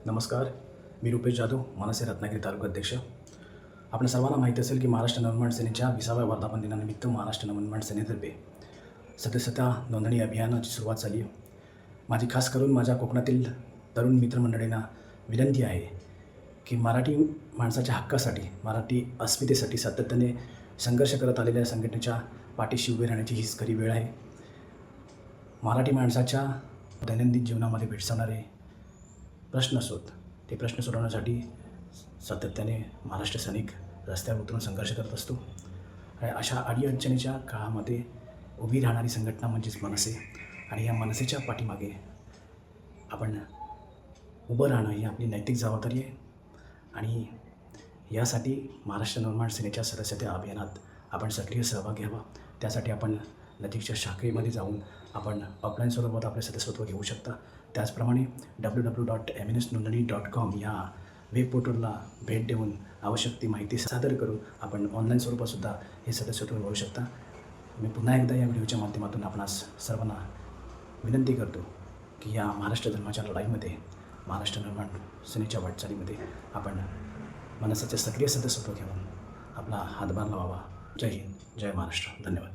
नमस्कार, मी रुपेश जाधव, मनसे रत्नागिरी तालुका अध्यक्ष. आपल्या सर्वांना माहिती असेल की महाराष्ट्र नवनिर्माण सेनेच्या 20व्या वर्धापन दिनानिमित्त महाराष्ट्र नवनिर्माण सेनेतर्फे सदस्यता नोंदणी अभियानाची सुरुवात झाली आहे. माझी खास करून माझ्या कोकणातील तरुण मित्रमंडळींना विनंती आहे की मराठी माणसाच्या हक्कासाठी, मराठी अस्मितेसाठी सातत्याने संघर्ष करत आलेल्या संघटनेच्या पाठीशी उभे राहण्याची हीच खरी वेळ आहे. मराठी माणसाच्या दैनंदिन जीवनामध्ये भेडसावणारे प्रश्न असोत, ते प्रश्न सोडवण्यासाठी सातत्याने महाराष्ट्र सैनिक रस्त्यावर उतरून संघर्ष करत असतो. आणि अशा अडीअडचणीच्या काळामध्ये उभी राहणारी संघटना म्हणजेच मनसे, आणि या मनसेच्या पाठीमागे आपण उभं राहणं ही आपली नैतिक जबाबदारी आहे. आणि यासाठी महाराष्ट्र नवनिर्माण सेनेच्या सदस्यता अभियानात आपण सक्रिय सहभाग घ्यावा. त्यासाठी आपण नजीकच्या शाखेमध्ये जाऊन आपण ऑफलाईन स्वरूपात आपले सदस्यत्व घेऊ शकता. त्याचप्रमाणे www.mnsnondani.com या वेब पोर्टलला भेट देऊन आवश्यक ती माहिती सादर करून आपण ऑनलाईन स्वरूपातसुद्धा हे सदस्यत्व मिळवू शकता. मी पुन्हा एकदा या व्हिडिओच्या माध्यमातून आपणास सर्वांना विनंती करतो की या महाराष्ट्र धर्माच्या लढाईमध्ये, महाराष्ट्र निर्माण सेनेच्या वाटचालीमध्ये आपण मनसेचे सक्रिय सदस्यत्व घेऊन आपला हातभार लावावा. जय हिंद, जय महाराष्ट्र. धन्यवाद.